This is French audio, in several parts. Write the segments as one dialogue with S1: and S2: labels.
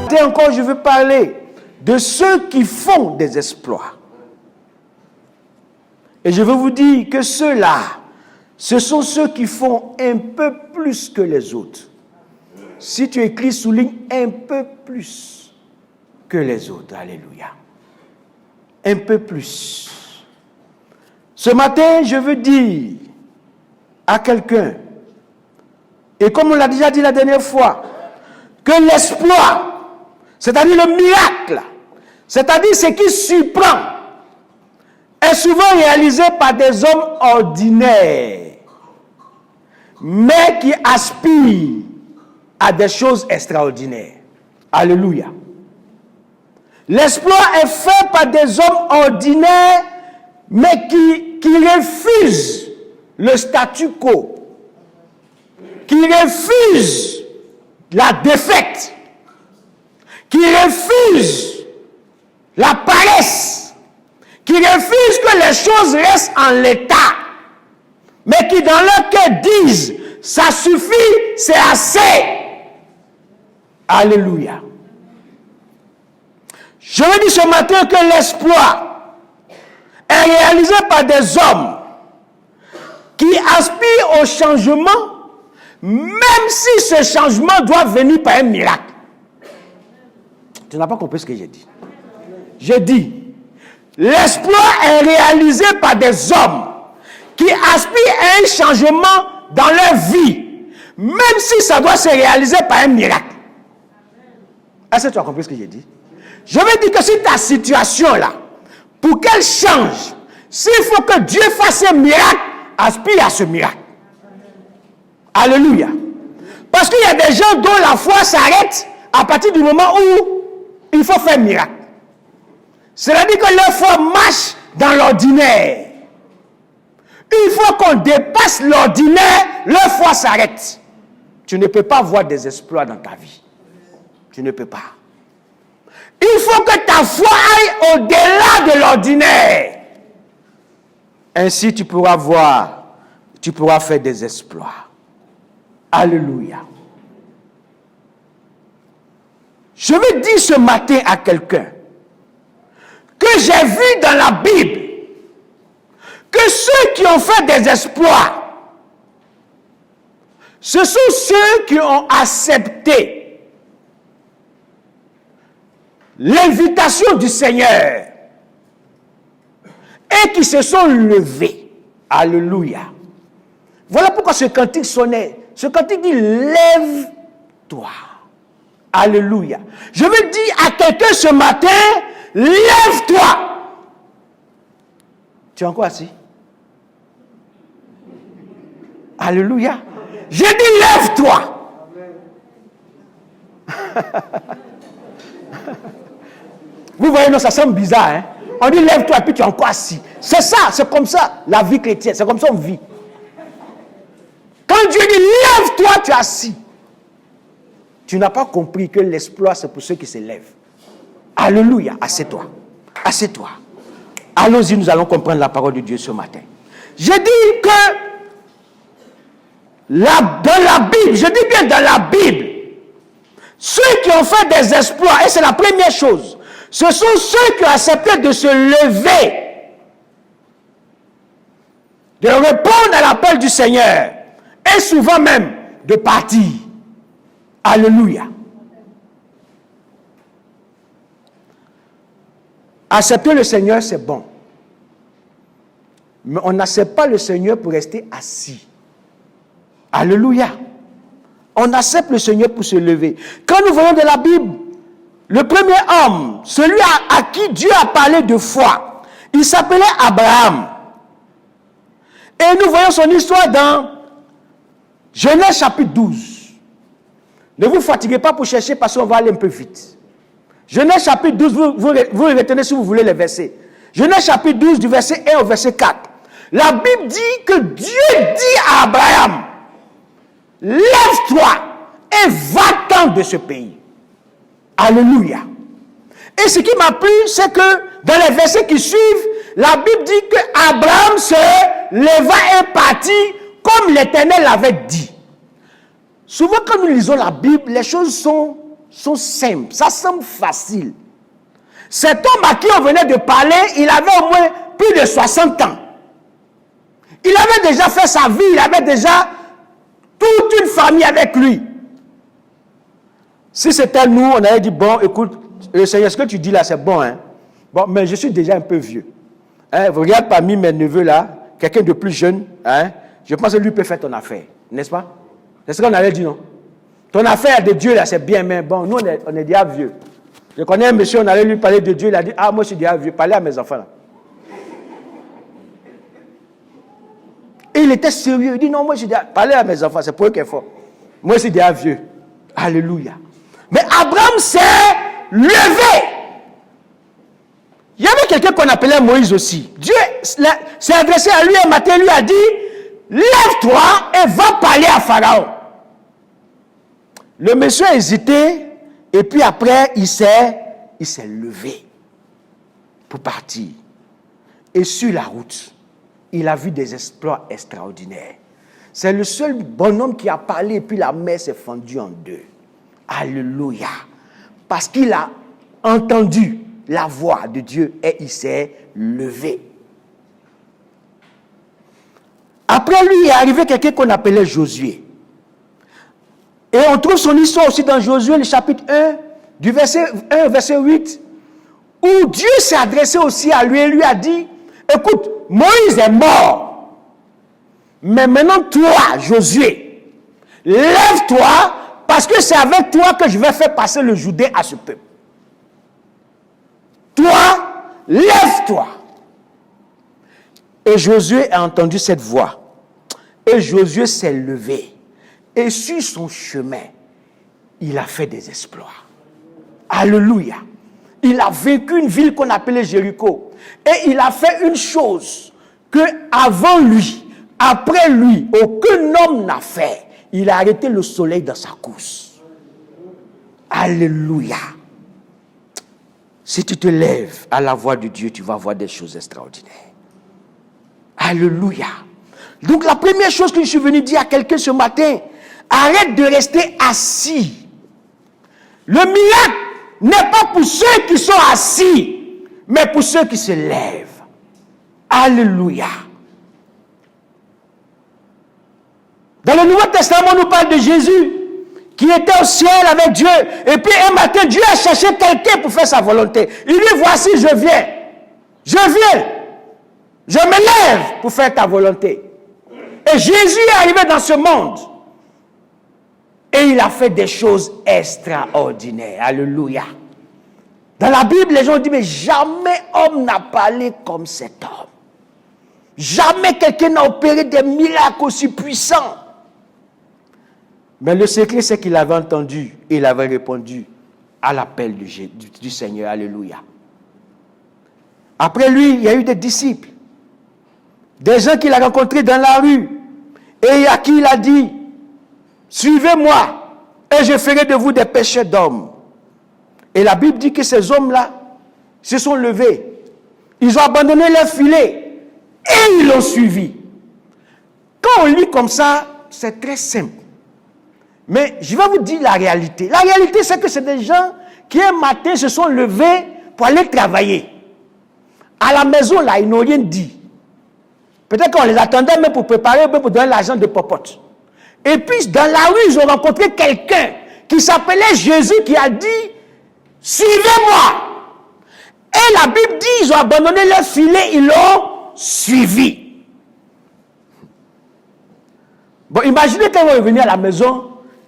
S1: matin encore, je veux parler de ceux qui font des exploits. Et je veux vous dire que ceux-là, ce sont ceux qui font un peu plus que les autres. Si tu écris, souligne un peu plus que les autres. Alléluia. Un peu plus. Ce matin, je veux dire à quelqu'un, et comme on l'a déjà dit la dernière fois, que l'exploit, c'est-à-dire le miracle, c'est-à-dire ce qui surprend, est souvent réalisé par des hommes ordinaires, mais qui aspirent à des choses extraordinaires. Alléluia. L'exploit est fait par des hommes ordinaires, mais qui refusent le statu quo, qui refusent la défaite, qui refusent la paresse, qui refusent que les choses restent en l'état, mais qui dans leur cœur disent, ça suffit, c'est assez. Alléluia. Je veux dire ce matin que l'exploit est réalisé par des hommes qui aspirent au changement, même si ce changement doit venir par un miracle. Tu n'as pas compris ce que j'ai dit. J'ai dit, l'exploit est réalisé par des hommes qui aspirent à un changement dans leur vie, même si ça doit se réaliser par un miracle. Est-ce que tu as compris ce que j'ai dit? Je veux dire que si ta situation là, pour qu'elle change, s'il faut que Dieu fasse un miracle, aspire à ce miracle. Alléluia. Parce qu'il y a des gens dont la foi s'arrête à partir du moment où il faut faire un miracle. C'est-à-dire que leur foi marche dans l'ordinaire. Une fois qu'on dépasse l'ordinaire, leur foi s'arrête. Tu ne peux pas voir des exploits dans ta vie. Tu ne peux pas. Il faut que ta foi aille au-delà de l'ordinaire. Ainsi, tu pourras voir, tu pourras faire des exploits. Alléluia. Je veux dire ce matin à quelqu'un que j'ai vu dans la Bible que ceux qui ont fait des exploits, ce sont ceux qui ont accepté l'invitation du Seigneur et qui se sont levés. Alléluia. Voilà pourquoi ce cantique sonnait. Ce cantique dit, lève-toi. Alléluia. Je veux dire à quelqu'un ce matin, lève-toi. Tu es encore assis? Alléluia. J'ai dit, lève-toi. Vous voyez, non, ça semble bizarre, hein? On dit lève-toi et puis tu es encore assis. C'est ça, c'est comme ça, la vie chrétienne, c'est comme ça on vit. Quand Dieu dit lève-toi, tu es assis. Tu n'as pas compris que l'exploit, c'est pour ceux qui se lèvent. Alléluia, assieds-toi. Assieds-toi. Allons-y, nous allons comprendre la parole de Dieu ce matin. Je dis que dans la Bible, je dis bien dans la Bible, ceux qui ont fait des exploits, et c'est la première chose, ce sont ceux qui ont accepté de se lever, de répondre à l'appel du Seigneur, et souvent même de partir. Alléluia. Accepter le Seigneur, c'est bon. Mais on n'accepte pas le Seigneur pour rester assis. Alléluia. On accepte le Seigneur pour se lever. Quand nous voyons de la Bible, le premier homme, celui à qui Dieu a parlé de foi, il s'appelait Abraham. Et nous voyons son histoire dans Genèse chapitre 12. Ne vous fatiguez pas pour chercher parce qu'on va aller un peu vite. Genèse chapitre 12, vous retenez si vous voulez les versets. Genèse chapitre 12 du verset 1 au verset 4. La Bible dit que Dieu dit à Abraham, lève-toi et va-t'en de ce pays. Alléluia. Et ce qui m'a plu, c'est que dans les versets qui suivent, la Bible dit que Abraham se leva et partit comme l'Éternel l'avait dit. Souvent quand nous lisons la Bible, les choses sont sont simples. Ça semble facile. Cet homme à qui on venait de parler, il avait au moins plus de 60 ans. Il avait déjà fait sa vie, il avait déjà toute une famille avec lui. Si c'était nous, on avait dit, bon, écoute, le Seigneur, ce que tu dis là, c'est bon, hein. Bon, mais je suis déjà un peu vieux. Hein, regarde parmi mes neveux là, quelqu'un de plus jeune, hein, je pense que lui peut faire ton affaire, n'est-ce pas? C'est ce qu'on avait dit, non? Ton affaire de Dieu là, c'est bien, mais bon, nous on est déjà vieux. Je connais un monsieur, on allait lui parler de Dieu, il a dit, ah, moi je suis déjà vieux, parlez à mes enfants là. Et il était sérieux, il dit, non, moi je suis déjà, parlez à mes enfants, c'est pour eux qu'il est fort. Moi je suis déjà vieux. Alléluia. Mais Abraham s'est levé. Il y avait quelqu'un qu'on appelait Moïse aussi. Dieu s'est adressé à lui un matin, lui a dit, lève-toi et va parler à Pharaon. Le monsieur a hésité et puis après il s'est levé pour partir. Et sur la route, il a vu des exploits extraordinaires. C'est le seul bonhomme qui a parlé et puis la mer s'est fendue en deux. Alléluia. Parce qu'il a entendu la voix de Dieu et il s'est levé. Après lui, il est arrivé quelqu'un qu'on appelait Josué. Et on trouve son histoire aussi dans Josué, le chapitre 1, du verset 1, verset 8, où Dieu s'est adressé aussi à lui et lui a dit, écoute, Moïse est mort. Mais maintenant, toi, Josué, lève-toi, parce que c'est avec toi que je vais faire passer le Jourdain à ce peuple. Toi, lève-toi. Et Josué a entendu cette voix. Et Josué s'est levé. Et sur son chemin, il a fait des exploits. Alléluia. Il a vaincu une ville qu'on appelait Jéricho. Et il a fait une chose que avant lui, après lui, aucun homme n'a fait. Il a arrêté le soleil dans sa course. Alléluia. Si tu te lèves à la voix de Dieu, tu vas voir des choses extraordinaires. Alléluia. Donc la première chose que je suis venu dire à quelqu'un ce matin, arrête de rester assis. Le miracle n'est pas pour ceux qui sont assis, mais pour ceux qui se lèvent. Alléluia. Dans le Nouveau Testament, on nous parle de Jésus qui était au ciel avec Dieu. Et puis un matin, Dieu a cherché quelqu'un pour faire sa volonté. Il dit, voici, je viens. Je viens. Je me lève pour faire ta volonté. Et Jésus est arrivé dans ce monde. Et il a fait des choses extraordinaires. Alléluia. Dans la Bible, les gens disent, mais jamais homme n'a parlé comme cet homme. Jamais quelqu'un n'a opéré des miracles aussi puissants. Mais le secret, c'est qu'il avait entendu et il avait répondu à l'appel du Seigneur. Alléluia. Après lui, il y a eu des disciples. Des gens qu'il a rencontrés dans la rue. Et à qui il a dit, suivez-moi et je ferai de vous des pêcheurs d'hommes. Et la Bible dit que ces hommes-là se sont levés. Ils ont abandonné leur filet et ils l'ont suivi. Quand on lit comme ça, c'est très simple. Mais je vais vous dire la réalité. La réalité, c'est que c'est des gens qui un matin se sont levés pour aller travailler. À la maison, là, ils n'ont rien dit. Peut-être qu'on les attendait même pour préparer, même pour donner l'argent de popote. Et puis, dans la rue, ils ont rencontré quelqu'un qui s'appelait Jésus, qui a dit, suivez-moi. Et la Bible dit, ils ont abandonné leur filet, ils l'ont suivi. Bon, imaginez quand ils vont revenir à la maison,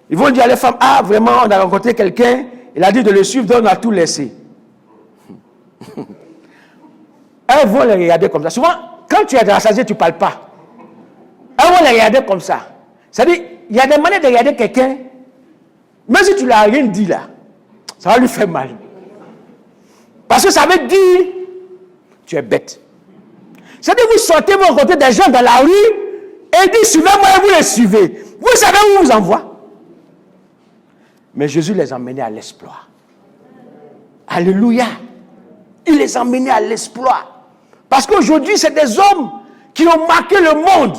S1: ils vont dire à les femmes, ah, vraiment, on a rencontré quelqu'un, il a dit de le suivre, donc on a tout laissé. Elles vont les regarder comme ça. Souvent, quand tu es rassasié, tu ne parles pas. Elles vont les regarder comme ça. C'est-à-dire, il y a des manières de regarder quelqu'un, même si tu ne l'as rien dit là, ça va lui faire mal. Parce que ça veut dire, tu es bête. C'est-à-dire, vous sortez, vous rencontrez des gens dans la rue, et ils disent, suivez-moi et vous les suivez. Vous savez où on vous envoie. Mais Jésus les a emmenés à l'exploit. Alléluia. Il les a emmenés à l'exploit. Parce qu'aujourd'hui, c'est des hommes qui ont marqué le monde.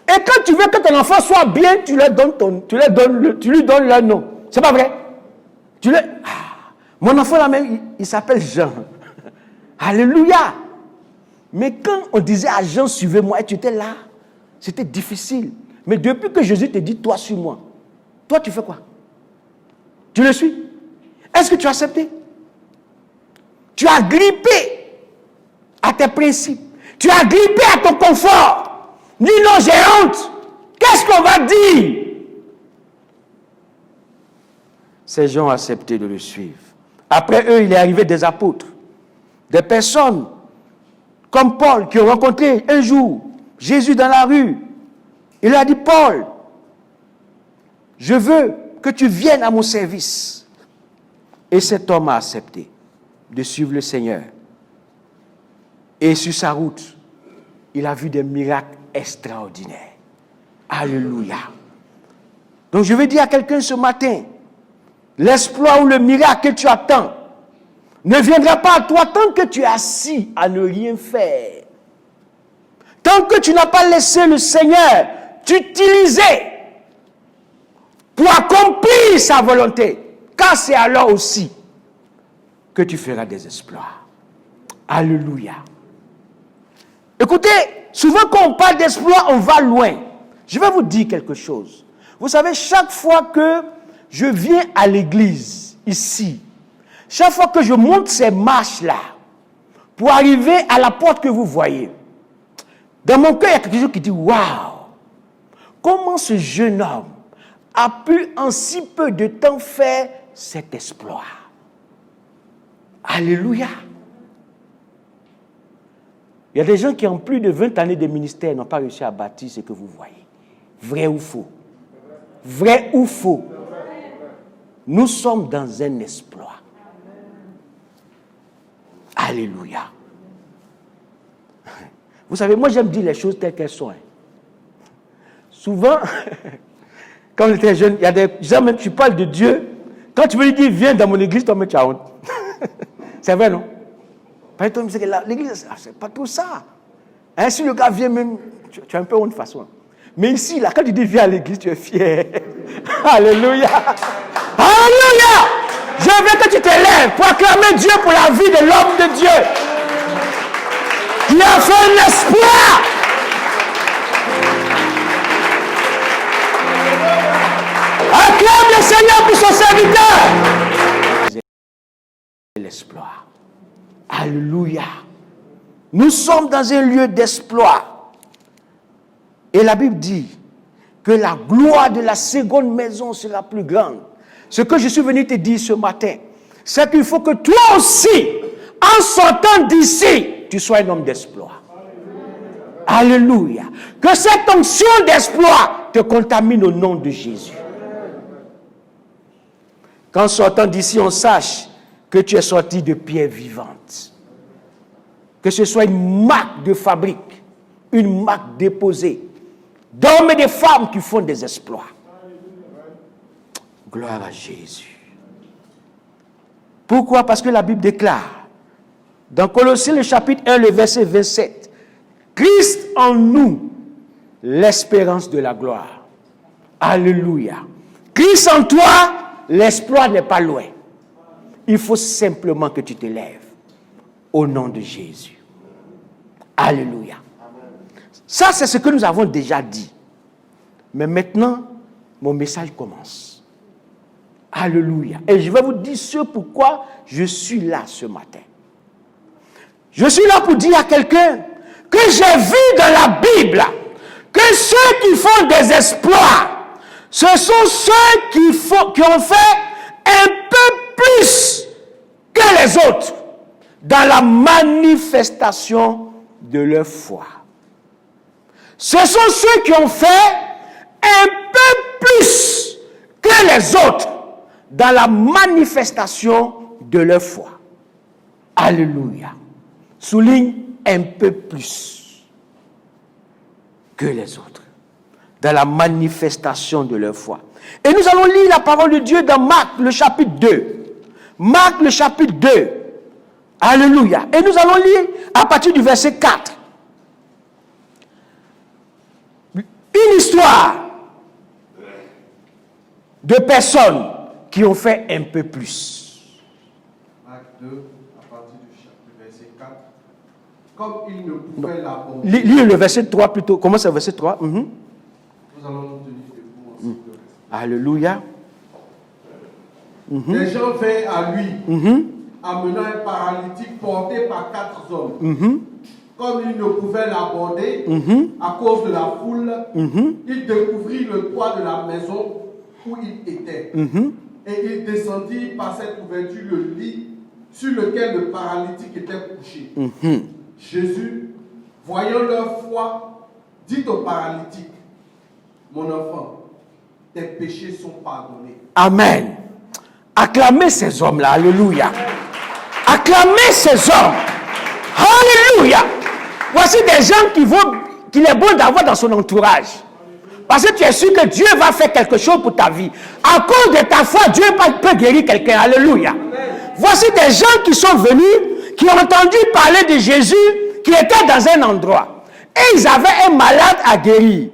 S1: Et quand tu veux que ton enfant soit bien, tu lui donnes leur nom. C'est pas vrai? Mon enfant là même, il s'appelle Jean. Alléluia. Mais quand on disait à Jean, suivez-moi, et tu étais là, c'était difficile. Mais depuis que Jésus te dit, toi, suis-moi, toi, tu fais quoi? Tu le suis? Est-ce que tu as accepté? Tu as grippé à tes principes. Tu as grippé à ton confort. Dis non, j'ai honte. Qu'est-ce qu'on va dire? Ces gens ont accepté de le suivre. Après eux, il est arrivé des apôtres, des personnes comme Paul qui ont rencontré un jour Jésus dans la rue. Il a dit, Paul, je veux que tu viennes à mon service. Et cet homme a accepté de suivre le Seigneur. Et sur sa route, il a vu des miracles extraordinaires. Alléluia. Donc je vais dire à quelqu'un ce matin, l'exploit ou le miracle que tu attends ne viendra pas à toi tant que tu es assis à ne rien faire. Tant que tu n'as pas laissé le Seigneur t'utiliser pour accomplir sa volonté. Car c'est alors aussi que tu feras des exploits. Alléluia. Écoutez, souvent quand on parle d'exploits, on va loin. Je vais vous dire quelque chose. Vous savez, chaque fois que je viens à l'église, ici, chaque fois que je monte ces marches-là, pour arriver à la porte que vous voyez, dans mon cœur, il y a quelque chose qui dit, waouh, comment ce jeune homme a pu en si peu de temps faire cet exploit. Alléluia. Il y a des gens qui ont plus de 20 années de ministère n'ont pas réussi à bâtir ce que vous voyez. Vrai ou faux? Vrai ou faux? Nous sommes dans un exploit. Alléluia. Vous savez, moi j'aime dire les choses telles qu'elles sont. Souvent, quand on était jeune, il y a des gens, même tu parles de Dieu, quand tu veux lui dire viens dans mon église, toi-même tu as honte. C'est vrai, non? Parce que l'église, c'est pas tout ça. Hein, si le gars vient même, tu as un peu honte de façon. Mais ici, là, quand tu dis viens à l'église, tu es fier. Alléluia. Alléluia. Je veux que tu te lèves pour acclamer Dieu pour la vie de l'homme de Dieu. Il a fait un espoir. Acclame le Seigneur pour son serviteur. L'exploit. Alléluia. Nous sommes dans un lieu d'exploit. Et la Bible dit que la gloire de la seconde maison sera plus grande. Ce que je suis venu te dire ce matin, c'est qu'il faut que toi aussi, en sortant d'ici, tu sois un homme d'exploit. Alléluia. Que cette onction d'exploit te contamine au nom de Jésus. Qu'en sortant d'ici, on sache que tu es sorti de pierre vivante. Que ce soit une marque de fabrique, une marque déposée d'hommes et de femmes qui font des exploits. Gloire à Jésus. Pourquoi? Parce que la Bible déclare, dans Colossiens le chapitre 1, le verset 27, Christ en nous, l'espérance de la gloire. Alléluia. Christ en toi, l'exploit n'est pas loin. Il faut simplement que tu te lèves au nom de Jésus. Alléluia. Ça, c'est ce que nous avons déjà dit. Mais maintenant, mon message commence. Alléluia. Et je vais vous dire ce pourquoi je suis là ce matin. Je suis là pour dire à quelqu'un que j'ai vu dans la Bible que ceux qui font des exploits, ce sont ceux qui ont fait un peu plus que les autres dans la manifestation de leur foi. Ce sont ceux qui ont fait un peu plus que les autres dans la manifestation de leur foi. Alléluia. Souligne un peu plus que les autres dans la manifestation de leur foi. Et nous allons lire la parole de Dieu dans Marc, le chapitre 2. Marc, le chapitre 2. Alléluia. Et nous allons lire à partir du verset 4. Une histoire de personnes qui ont fait un peu plus.
S2: Acte 2, à partir du verset 4. Comme il ne pouvait l'aborder.
S1: Lis le verset 3 plutôt. Comment c'est le verset 3?
S2: Nous allons nous tenir debout ensemble.
S1: Alléluia.
S2: Les gens vinrent à lui, amenant un paralytique porté par 4 hommes. Comme il ne pouvait l'aborder à cause de la foule, il découvrit le toit de la maison où il était. Et il descendit par cette ouverture le lit sur lequel le paralytique était couché. Jésus, voyant leur foi, dit au paralytique, mon enfant, tes péchés sont pardonnés.
S1: Amen. Acclamez ces hommes-là. Alléluia. Acclamez ces hommes. Alléluia. Voici des gens qu'il est bon d'avoir dans son entourage. Parce que tu es sûr que Dieu va faire quelque chose pour ta vie. À cause de ta foi, Dieu peut guérir quelqu'un. Alléluia. Voici des gens qui sont venus, qui ont entendu parler de Jésus, qui étaient dans un endroit. Et ils avaient un malade à guérir.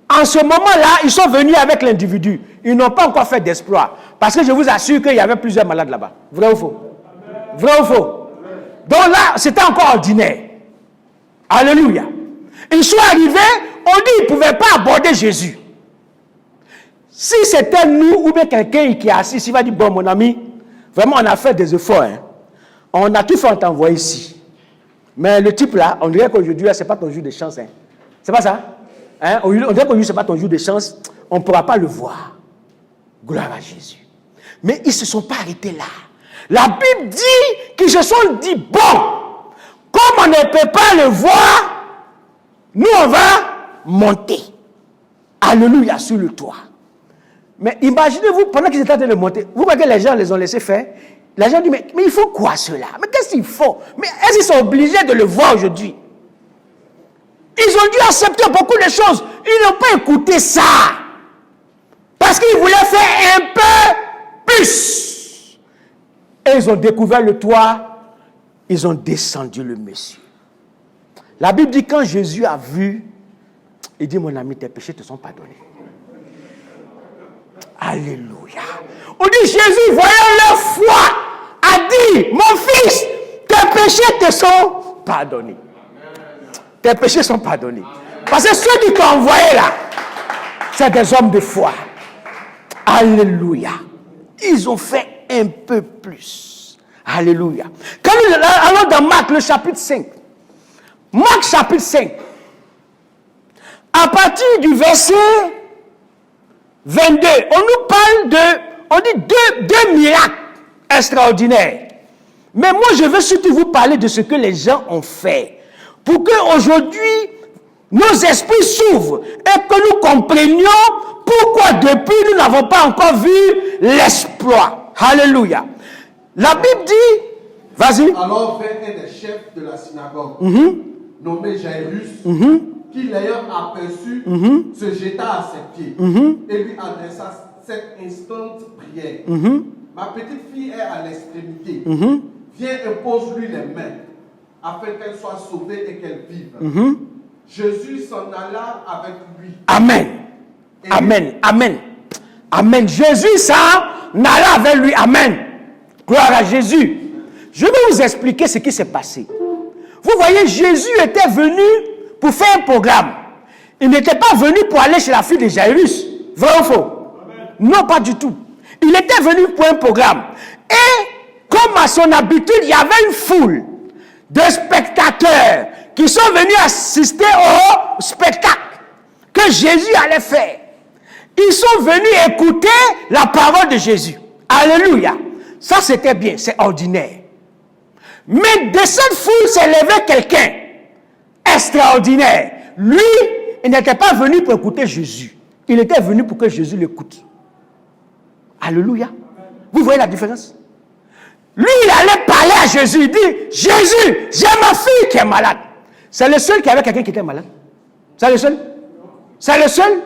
S1: En ce moment-là, ils sont venus avec l'individu. Ils n'ont pas encore fait d'exploit. Parce que je vous assure qu'il y avait plusieurs malades là-bas. Vrai ou faux? Vrai ou faux? Donc là, c'était encore ordinaire. Alléluia. Ils sont arrivés, on dit qu'ils ne pouvaient pas aborder Jésus. Si c'était nous ou bien quelqu'un qui est assis, il va dire, bon mon ami, vraiment on a fait des efforts. Hein. On a tout fait, on t'a envoyé ici. Mais le type là, on dirait qu'aujourd'hui, ce n'est pas ton jour de chance. Hein. C'est pas ça? Hein? On dirait qu'aujourd'hui, ce n'est pas ton jour de chance. On ne pourra pas le voir. Gloire à Jésus. Mais ils ne se sont pas arrêtés là. La Bible dit qu'ils se sont dit, bon, comme on ne peut pas le voir, nous on va monter. Alléluia, sur le toit. Mais imaginez-vous, pendant qu'ils étaient en train de monter, vous voyez que les gens les ont laissés faire. Les gens disent, mais il faut quoi cela? Mais qu'est-ce qu'il faut? Mais est-ce qu'ils sont obligés de le voir aujourd'hui? Ils ont dû accepter beaucoup de choses. Ils n'ont pas écouté ça. Parce qu'ils voulaient faire un peu plus. Et ils ont découvert le toit. Ils ont descendu le monsieur. La Bible dit quand Jésus a vu, il dit, mon ami, tes péchés te sont pardonnés. Alléluia. On dit, Jésus, voyant leur foi, a dit, mon fils, tes péchés te sont pardonnés. Tes péchés sont pardonnés. Parce que ceux qui t'ont envoyé là, c'est des hommes de foi. Alléluia. Ils ont fait un peu plus. Alléluia. Quand nous allons dans Marc, le chapitre 5. Marc, chapitre 5. À partir du verset 22, on nous parle on dit deux miracles extraordinaires. Mais moi, je veux surtout vous parler de ce que les gens ont fait. Pour qu'aujourd'hui, nos esprits s'ouvrent et que nous comprenions pourquoi depuis nous n'avons pas encore vu l'exploit. Alléluia. La Bible dit, vas-y.
S2: Alors vint un des chefs de la synagogue, nommé Jairus, qui l'ayant aperçu, se jeta à ses pieds et lui adressa cette instante prière. Ma petite fille est à l'extrémité. Viens, impose-lui les mains, afin qu'elle soit sauvée et qu'elle vive. Jésus s'en alla avec lui.
S1: Amen. Amen. Amen. Amen. Jésus s'en alla avec lui. Amen. Gloire à Jésus. Je vais vous expliquer ce qui s'est passé. Vous voyez, Jésus était venu pour faire un programme. Il n'était pas venu pour aller chez la fille de Jairus. Vrai ou faux? Amen. Non, pas du tout. Il était venu pour un programme. Et comme à son habitude, il y avait une foule de spectateurs qui sont venus assister au spectacle que Jésus allait faire. Ils sont venus écouter la parole de Jésus. Alléluia. Ça, c'était bien, c'est ordinaire. Mais de cette foule s'est levé quelqu'un extraordinaire. Lui, il n'était pas venu pour écouter Jésus. Il était venu pour que Jésus l'écoute. Alléluia. Vous voyez la différence? Lui, il allait parler à Jésus. Il dit, Jésus, j'ai ma fille qui est malade. C'est le seul qui avait quelqu'un qui était malade? C'est le seul? C'est le seul?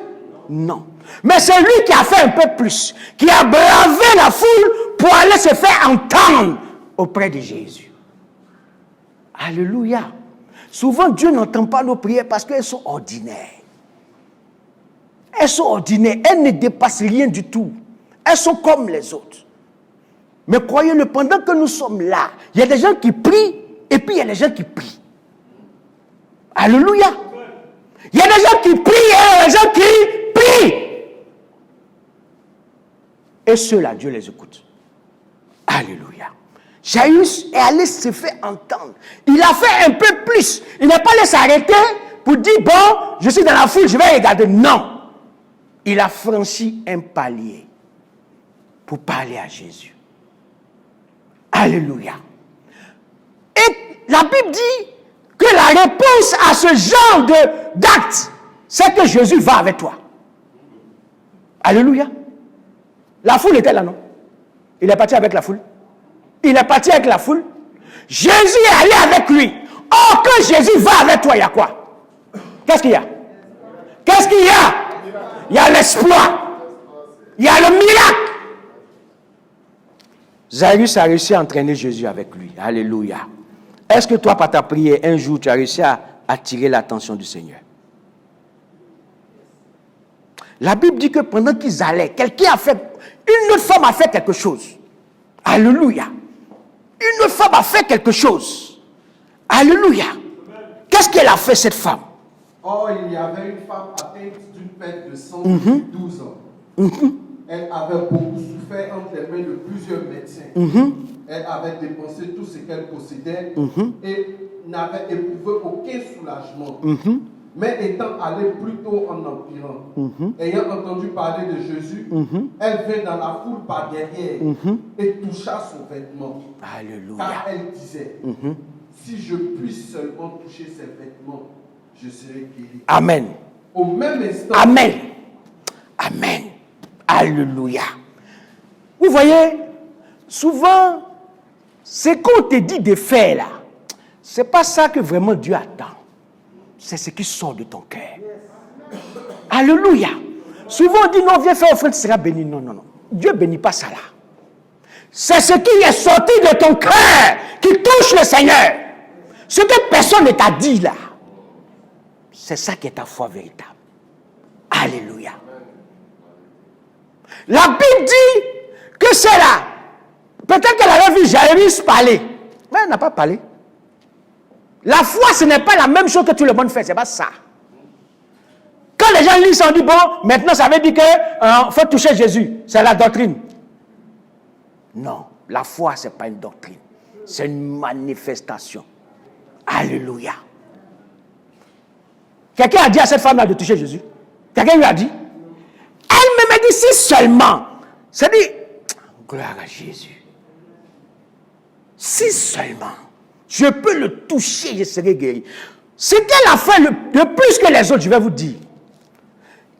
S1: Non. Mais c'est lui qui a fait un peu plus. Qui a bravé la foule pour aller se faire entendre auprès de Jésus. Alléluia. Souvent, Dieu n'entend pas nos prières parce qu'elles sont ordinaires. Elles sont ordinaires. Elles ne dépassent rien du tout. elles sont comme les autres. Mais croyez-le, pendant que nous sommes là, il y a des gens qui prient et puis il y a des gens qui prient. Alléluia. Il y a des gens qui prient et il y a des gens qui prient. Et ceux-là, Dieu les écoute. Alléluia. Jaïrus est allé se faire entendre. Il a fait un peu plus. Il n'est pas allé s'arrêter pour dire, bon, je suis dans la foule, je vais regarder. Non. Il a franchi un palier pour parler à Jésus. Alléluia. Et la Bible dit que la réponse à ce genre d'acte, c'est que Jésus va avec toi. Alléluia. La foule était là, non? Il est parti avec la foule. Il est parti avec la foule. Jésus est allé avec lui. Or, quand Jésus va avec toi, il y a quoi? Qu'est-ce qu'il y a? Qu'est-ce qu'il y a? Il y a l'espoir. Il y a le miracle. Jaïrus a réussi à entraîner Jésus avec lui. Alléluia. Est-ce que toi, par ta prière, un jour, tu as réussi à attirer l'attention du Seigneur? La Bible dit que pendant qu'ils allaient, quelqu'un a fait, une autre femme a fait quelque chose. Alléluia. Une autre femme a fait quelque chose. Alléluia. Qu'est-ce qu'elle a fait, cette femme?
S2: Or, il y avait une femme atteinte d'une perte de sang depuis 12 ans. Elle avait beaucoup souffert entre les mains de plusieurs médecins. Elle avait dépensé tout ce qu'elle possédait et n'avait éprouvé aucun soulagement. Mais étant allée plutôt en empirant, ayant entendu parler de Jésus, elle vint dans la foule par derrière et toucha son vêtement.
S1: Alléluia.
S2: Car elle disait, si je puisse seulement toucher ses vêtements, je serai guéri.
S1: Amen.
S2: Au même instant.
S1: Amen. Amen. Alléluia. Vous voyez, souvent, ce qu'on te dit de faire là, c'est pas ça que vraiment Dieu attend. C'est ce qui sort de ton cœur. Alléluia. Souvent on dit non, viens faire offrande, tu seras béni. Non, non, non. Dieu ne bénit pas ça là. C'est ce qui est sorti de ton cœur qui touche le Seigneur. Ce que personne ne t'a dit là, c'est ça qui est ta foi véritable. Alléluia. La Bible dit que c'est là. Peut-être qu'elle avait vu Jaïrus parler. Mais elle n'a pas parlé. La foi, ce n'est pas la même chose que tout le monde fait. Ce n'est pas ça. Quand les gens lisent, on dit, bon, maintenant ça veut dire qu'il faut toucher Jésus. C'est la doctrine. Non, la foi, ce n'est pas une doctrine. C'est une manifestation. Alléluia. Quelqu'un a dit à cette femme-là de toucher Jésus. Quelqu'un lui a dit. Elle me dit si seulement. C'est-à-dire, gloire à Jésus. Si seulement je peux le toucher, je serai guéri. Ce qu'elle a fait de plus que les autres, je vais vous dire.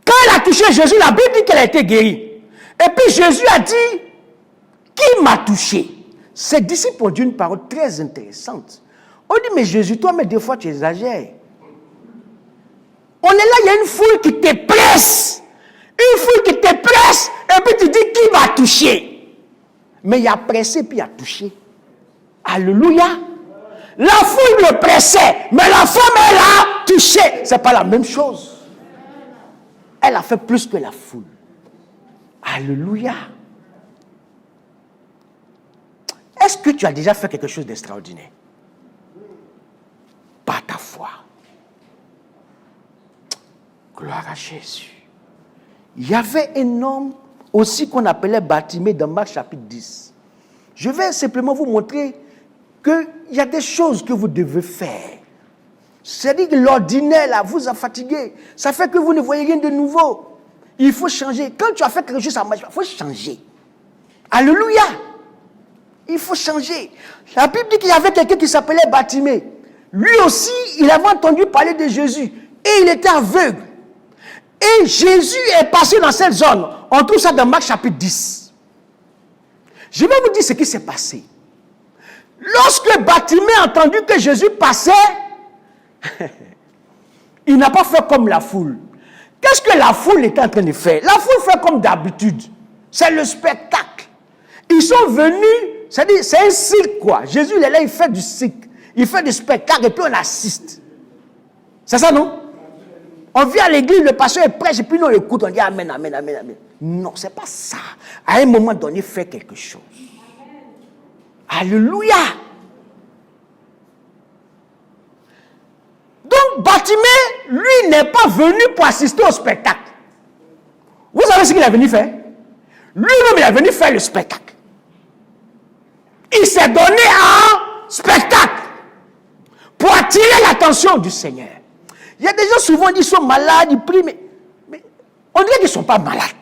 S1: Quand elle a touché Jésus, la Bible dit qu'elle a été guérie. Et puis Jésus a dit, qui m'a touché? Ses disciples ont dit une parole très intéressante. On dit, mais Jésus, toi, mais des fois tu exagères. On est là, il y a une foule qui te presse. Une foule qui te presse, et puis tu dis, qui m'a touché? Mais il a pressé, puis il a touché. Alléluia. La foule le pressait, mais la femme, elle a touché. Ce n'est pas la même chose. Elle a fait plus que la foule. Alléluia. Est-ce que tu as déjà fait quelque chose d'extraordinaire? Par ta foi. Gloire à Jésus. Il y avait un homme aussi qu'on appelait Bartimée dans Marc chapitre 10. Je vais simplement vous montrer qu'il y a des choses que vous devez faire. C'est-à-dire que l'ordinaire là vous a fatigué. Ça fait que vous ne voyez rien de nouveau. Il faut changer. Quand tu as fait quelque chose, ça marche pas. Il faut changer. Alléluia. Il faut changer. La Bible dit qu'il y avait quelqu'un qui s'appelait Bartimée. Lui aussi, il avait entendu parler de Jésus. Et il était aveugle. Et Jésus est passé dans cette zone. On trouve ça dans Marc chapitre 10. Je vais vous dire ce qui s'est passé. Lorsque Bartimée a entendu que Jésus passait, il n'a pas fait comme la foule. Qu'est-ce que la foule était en train de faire? La foule fait comme d'habitude. C'est le spectacle. Ils sont venus, c'est-à-dire c'est un cirque quoi. Jésus il est là, il fait du cirque. Il fait du spectacle et puis on assiste. C'est ça non? On vient à l'église, le pasteur est prêche et puis nous on écoute, on dit amen, amen, amen, amen. Non, ce n'est pas ça. À un moment donné, fais quelque chose. Alléluia. Donc, Bartimée, lui, n'est pas venu pour assister au spectacle. Vous savez ce qu'il est venu faire? Lui-même, il est venu faire le spectacle. Il s'est donné un spectacle pour attirer l'attention du Seigneur. Il y a des gens souvent qui sont malades, ils prient, mais on dirait qu'ils ne sont pas malades.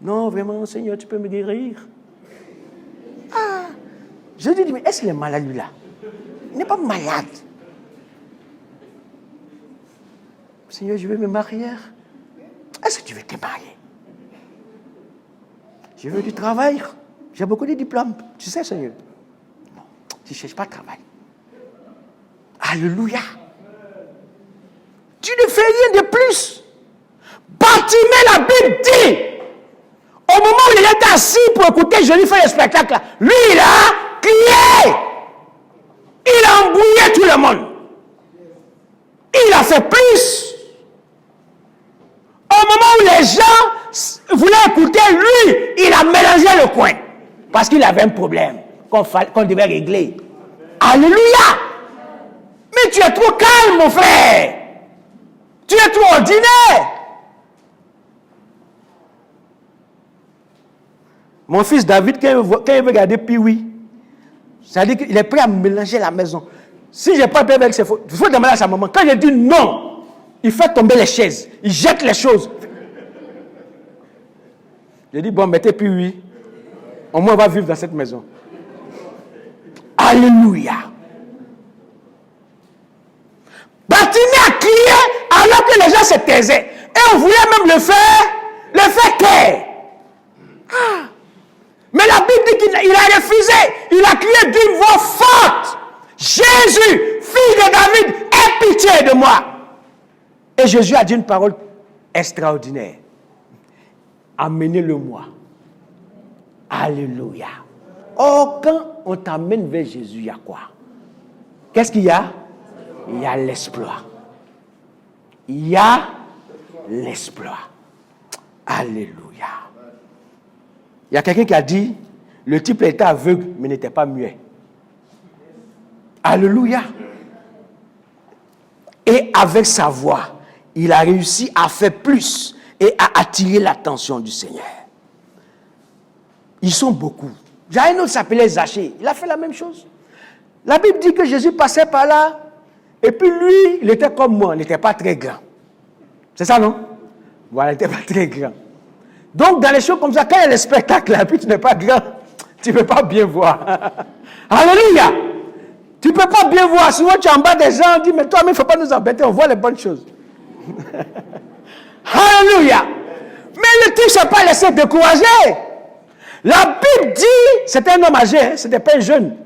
S1: Non, vraiment, Seigneur, tu peux me guérir. Ah, je lui dis, mais est-ce qu'il est malade, lui-là? Il n'est pas malade. Seigneur, je veux me marier. Est-ce que tu veux te marier? Je veux du travail. J'ai beaucoup de diplômes. Tu sais, Seigneur? Non, tu ne cherches pas de travail. Alléluia. Tu ne fais rien de plus. Bartimée, la Bible dit, au moment où il était assis pour écouter Jésus faire le spectacle, lui, il a crié. Il a embrouillé tout le monde. Il a fait plus. Au moment où les gens voulaient écouter, lui, il a mélangé le coin. Parce qu'il avait un problème qu'on devait régler. Alléluia. Mais tu es trop calme, mon frère. Tu es trop ordinaire. Mon fils David, quand il veut regarder Pee-wee, ça veut dire qu'il est prêt à mélanger la maison. Si je n'ai pas peur avec ses fautes, il faut demander à sa maman. Quand je dis non, il fait tomber les chaises. Il jette les choses. Je dis, bon, mettez Pee-wee. Au moins, on va vivre dans cette maison. Alléluia. Bartimée a crié alors que les gens se taisaient. Et on voulait même le faire taire. Ah. Mais la Bible dit qu'il a refusé. Il a crié d'une voix forte. Jésus, fils de David, aie pitié de moi. Et Jésus a dit une parole extraordinaire. Amenez-le-moi. Alléluia. Or, quand on t'amène vers Jésus, il y a quoi? Qu'est-ce qu'il y a? Il y a l'exploit. Il y a l'exploit. Alléluia. Il y a quelqu'un qui a dit, le type était aveugle, mais n'était pas muet. Alléluia. Et avec sa voix, il a réussi à faire plus et à attirer l'attention du Seigneur. Ils sont beaucoup. Il y a un autre qui s'appelait Zachée. Il a fait la même chose. La Bible dit que Jésus passait par là. Et puis lui, il était comme moi. Il n'était pas très grand. C'est ça, non? Voilà, il n'était pas très grand. Donc, dans les choses comme ça, quand il y a le spectacle, et puis tu n'es pas grand, tu ne peux pas bien voir. Alléluia! Tu ne peux pas bien voir. Souvent, tu es en bas des gens, on dit, mais toi, il ne faut pas nous embêter, on voit les bonnes choses. Alléluia! Mais le type ne s'est pas laissé décourager. La Bible dit, c'était un homme âgé, hein, ce n'était pas un jeune.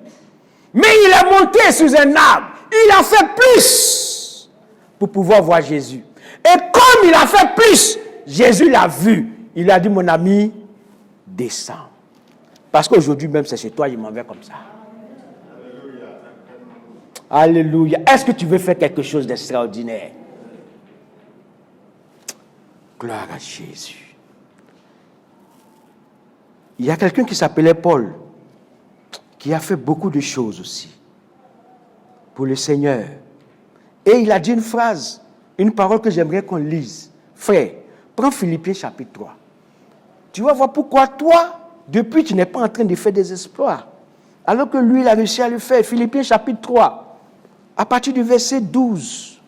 S1: Mais il est monté sous un arbre. Il a fait plus pour pouvoir voir Jésus. Et comme il a fait plus, Jésus l'a vu. Il a dit, mon ami, descends. Parce qu'aujourd'hui même, c'est chez toi, il m'en va comme ça. Alléluia. Est-ce que tu veux faire quelque chose d'extraordinaire? Gloire à Jésus. Il y a quelqu'un qui s'appelait Paul, qui a fait beaucoup de choses aussi pour le Seigneur. Et il a dit une phrase, une parole que j'aimerais qu'on lise. Frère, prends Philippiens chapitre 3. Tu vas voir pourquoi toi, depuis, tu n'es pas en train de faire des exploits. Alors que lui, il a réussi à le faire. Philippiens chapitre 3, à partir du verset 12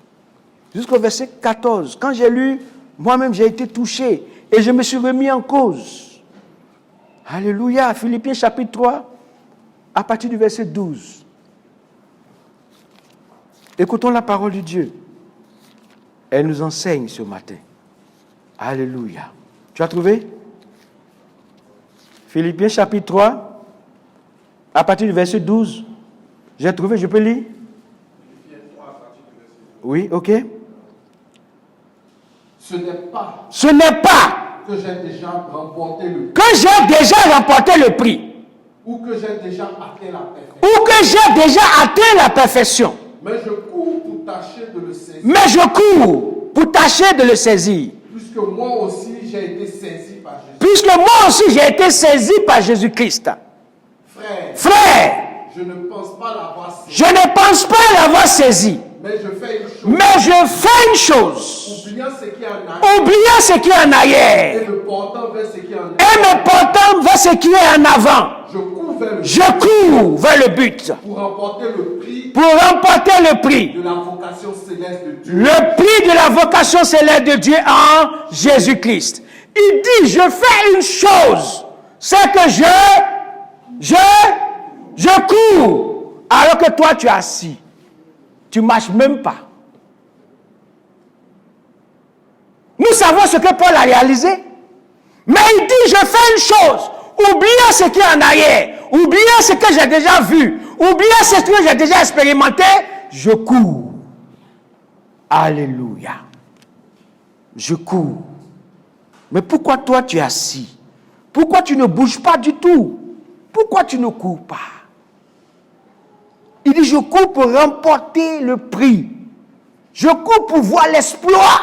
S1: jusqu'au verset 14. Quand j'ai lu, moi-même, j'ai été touché et je me suis remis en cause. Alléluia. Philippiens chapitre 3, à partir du verset 12. Écoutons la parole de Dieu. Elle nous enseigne ce matin. Alléluia. Tu as trouvé? Philippiens chapitre 3, à partir du verset 12. J'ai trouvé, je peux lire? Oui, ok.
S2: Ce n'est pas
S1: que
S2: j'ai déjà remporté le prix.
S1: Que j'ai déjà remporté le prix.
S2: Ou que j'ai déjà atteint la perfection.
S1: Ou que j'ai déjà atteint la perfection.
S2: Mais je cours pour tâcher de le saisir.
S1: Mais je cours pour tâcher de le saisir.
S2: Puisque moi aussi j'ai été saisi par Jésus.
S1: Puisque moi aussi j'ai été saisi par Jésus-Christ. Frère,
S2: je ne pense pas l'avoir saisi.
S1: Je ne pense pas l'avoir saisi.
S2: Mais je fais une chose.
S1: Mais je fais une chose.
S2: Oubliant ce qui est en arrière.
S1: Oubliant ce qui est en arrière.
S2: Et me portant vers ce qui est en arrière.
S1: Et me portant vers ce qui est en avant.
S2: Je cours vers le but.
S1: Je cours vers le but.
S2: Pour remporter le prix.
S1: Pour remporter le prix.
S2: De la vocation céleste de Dieu.
S1: Le prix de la vocation céleste de Dieu en Jésus-Christ. Il dit, je fais une chose. C'est que je cours. Alors que toi, tu es assis. Tu ne marches même pas. Nous savons ce que Paul a réalisé. Mais il dit, je fais une chose. Oubliant ce qui est en arrière. Oubliant ce que j'ai déjà vu. Oubliant ce que j'ai déjà expérimenté. Je cours. Alléluia. Je cours. Mais pourquoi toi tu es assis? Pourquoi tu ne bouges pas du tout? Pourquoi tu ne cours pas? Il dit, je cours pour remporter le prix. Je cours pour voir l'exploit.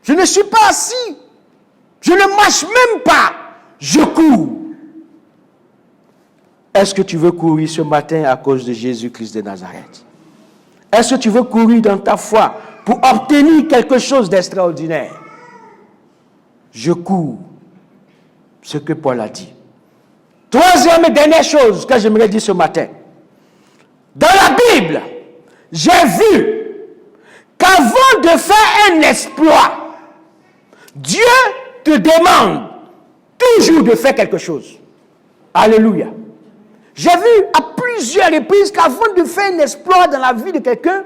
S1: Je ne suis pas assis. Je ne marche même pas. Je cours. Est-ce que tu veux courir ce matin à cause de Jésus-Christ de Nazareth? Est-ce que tu veux courir dans ta foi pour obtenir quelque chose d'extraordinaire? Je cours. Ce que Paul a dit. Troisième et dernière chose que j'aimerais dire ce matin. Dans la Bible, j'ai vu qu'avant de faire un exploit, Dieu te demande toujours de faire quelque chose. Alléluia. J'ai vu à plusieurs reprises qu'avant de faire un exploit dans la vie de quelqu'un,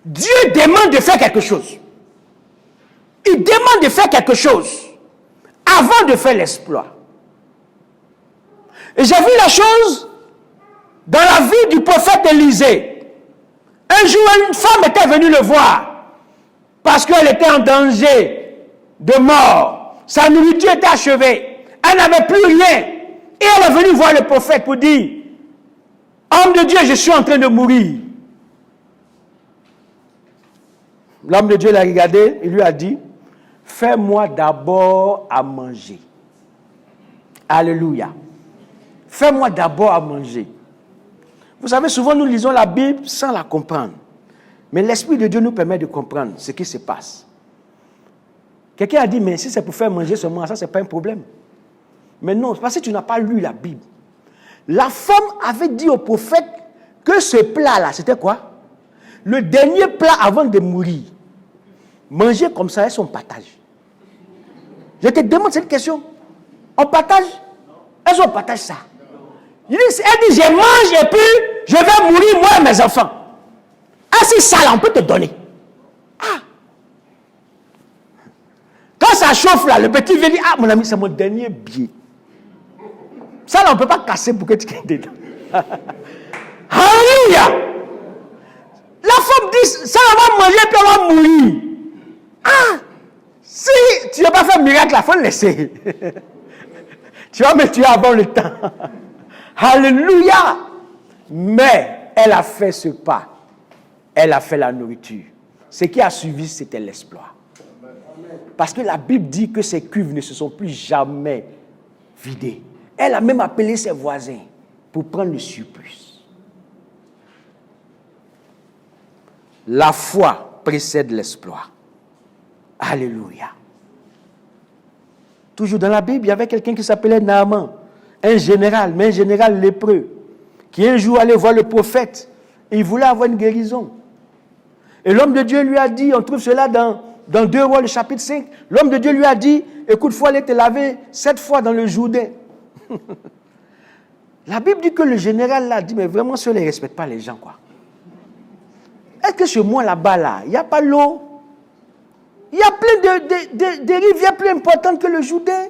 S1: Dieu demande de faire quelque chose. Il demande de faire quelque chose avant de faire l'exploit. Et j'ai vu la chose dans la vie du prophète Élisée. Un jour, une femme était venue le voir parce qu'elle était en danger de mort. Sa nourriture était achevée. Elle n'avait plus rien. Et elle est venue voir le prophète pour dire, homme de Dieu, je suis en train de mourir. L'homme de Dieu l'a regardé, il lui a dit, fais-moi d'abord à manger. Alléluia. Fais-moi d'abord à manger. Vous savez, souvent nous lisons la Bible sans la comprendre. Mais l'Esprit de Dieu nous permet de comprendre ce qui se passe. Quelqu'un a dit, mais si c'est pour faire manger seulement, ça, ce n'est pas un problème. Mais non, c'est parce que tu n'as pas lu la Bible. La femme avait dit au prophète que ce plat-là, c'était quoi? Le dernier plat avant de mourir. Manger comme ça, est-ce qu'on partage? Je te demande cette question. On partage? Est-ce qu'on partage ça? Elle dit, je mange et puis je vais mourir moi et mes enfants. Ah, si ça là, on peut te donner. Ah. Quand ça chauffe là, le petit vient dire, ah mon ami, c'est mon dernier billet. Ça là, on ne peut pas casser pour que tu quittes dedans. Alléluia. La femme dit, ça on va manger et puis on va mourir. Ah. Si tu n'as pas fait un miracle, il faut le laisser. Tu vas me tuer avant le temps. Alléluia. Mais elle a fait ce pas. Elle a fait la nourriture. Ce qui a suivi, c'était l'exploit. Parce que la Bible dit que ces cuves ne se sont plus jamais vidées. Elle a même appelé ses voisins pour prendre le surplus. La foi précède l'exploit. Alléluia. Toujours dans la Bible, il y avait quelqu'un qui s'appelait Naaman, un général, mais un général lépreux, qui un jour allait voir le prophète et il voulait avoir une guérison. Et l'homme de Dieu lui a dit, on trouve cela dans 2 Rois, le chapitre 5, l'homme de Dieu lui a dit, écoute, il faut aller te laver 7 fois dans le Jourdain. La Bible dit que le général l'a dit, mais vraiment, ceux-là ne respectent pas les gens, quoi. Est-ce que chez moi, là-bas, là, il n'y a pas l'eau? Il y a plein de rivières plus importantes que le Jourdain.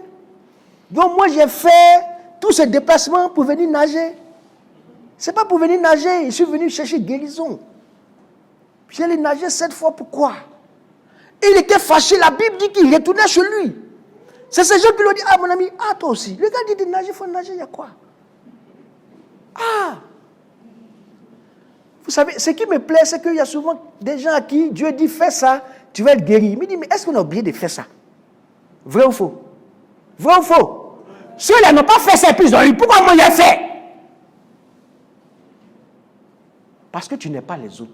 S1: Donc moi, j'ai fait tous ces déplacements pour venir nager. Ce n'est pas pour venir nager, je suis venu chercher guérison. J'allais nager 7 fois, pourquoi? Il était fâché, la Bible dit qu'il retournait chez lui. C'est ces gens qui lui ont dit, ah mon ami, ah toi aussi. Le gars dit de nager, il faut nager, il y a quoi? Ah! Vous savez, ce qui me plaît, c'est qu'il y a souvent des gens à qui Dieu dit, fais ça, tu vas être guéri. Il me dit, mais est-ce qu'on a oublié de faire ça? Vrai ou faux? Vrai ou faux? Ceux-là n'ont pas fait ça, puis ils ont eu. Pourquoi moi j'ai fait? Parce que tu n'es pas les autres.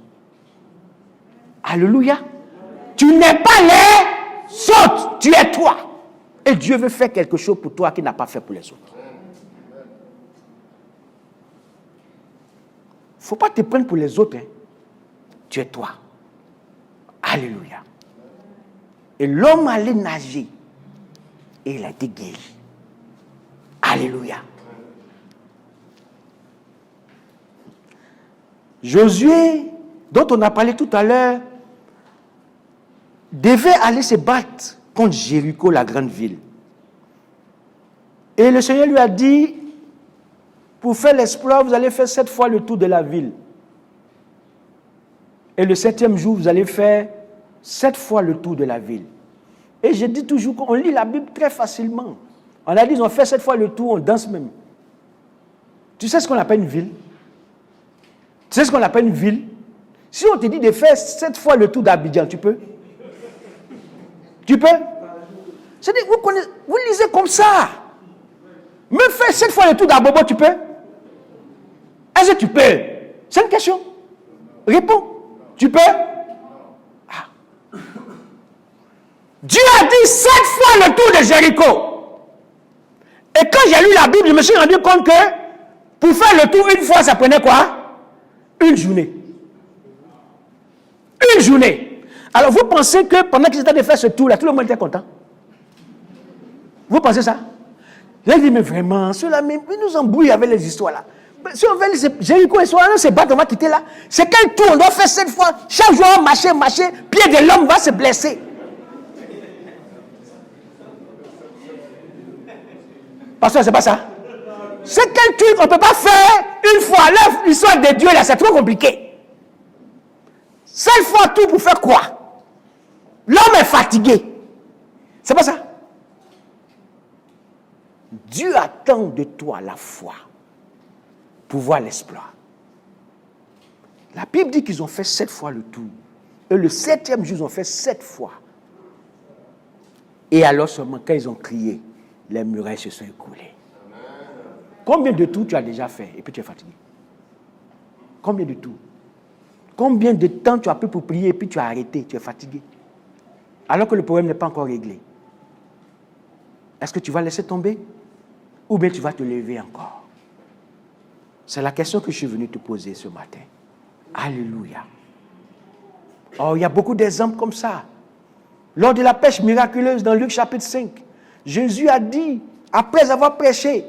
S1: Alléluia. Tu n'es pas les autres. Tu es toi. Et Dieu veut faire quelque chose pour toi qu'il n'a pas fait pour les autres. Il ne faut pas te prendre pour les autres. Hein. Tu es toi. Alléluia. Et l'homme allait nager. Et il a été guéri. Alléluia. Josué, dont on a parlé tout à l'heure, devait aller se battre contre Jéricho, la grande ville. Et le Seigneur lui a dit, pour faire l'exploit, vous allez faire 7 fois le tour de la ville. Et le 7e jour, vous allez faire 7 fois le tour de la ville. Et je dis toujours qu'on lit la Bible très facilement. On a dit, on fait 7 fois le tour, on danse même. Tu sais ce qu'on appelle une ville? Tu sais ce qu'on appelle une ville? Si on te dit de faire 7 fois le tour d'Abidjan, tu peux? Tu peux? C'est-à-dire, vous lisez comme ça. Même faire 7 fois le tour d'Abobo, tu peux? Est-ce que tu peux? C'est une question. Réponds. Tu peux? Ah. Dieu a dit 7 fois le tour de Jéricho. Et quand j'ai lu la Bible, je me suis rendu compte que pour faire le tour une fois, ça prenait quoi? Une journée. Une journée. Alors vous pensez que pendant qu'ils étaient de faire ce tour-là, tout le monde était content? Vous pensez ça? J'ai dit, mais vraiment, ceux-là, ils nous embrouillent avec les histoires là. Si on veut Jéricho et Soir, on se bat, on va quitter là. C'est quel tour? On doit faire 7 fois. Chaque jour, on marcher, pied de l'homme va se blesser. Parce que c'est pas ça. C'est quel truc on ne peut pas faire une fois. L'histoire de Dieu là, c'est trop compliqué. 7 fois tout pour faire quoi? L'homme est fatigué. C'est pas ça. Dieu attend de toi la foi pour voir l'exploit. La Bible dit qu'ils ont fait 7 fois le tour. Et le 7e jour, ils ont fait 7 fois. Et alors seulement, quand ils ont crié, les murailles se sont écoulées. Combien de tours tu as déjà fait et puis tu es fatigué? Combien de tours? Combien de temps tu as pris pour prier et puis tu as arrêté, tu es fatigué? Alors que le problème n'est pas encore réglé. Est-ce que tu vas laisser tomber? Ou bien tu vas te lever encore? C'est la question que je suis venu te poser ce matin. Alléluia. Oh, il y a beaucoup d'exemples comme ça. Lors de la pêche miraculeuse dans Luc chapitre 5, Jésus a dit, après avoir prêché,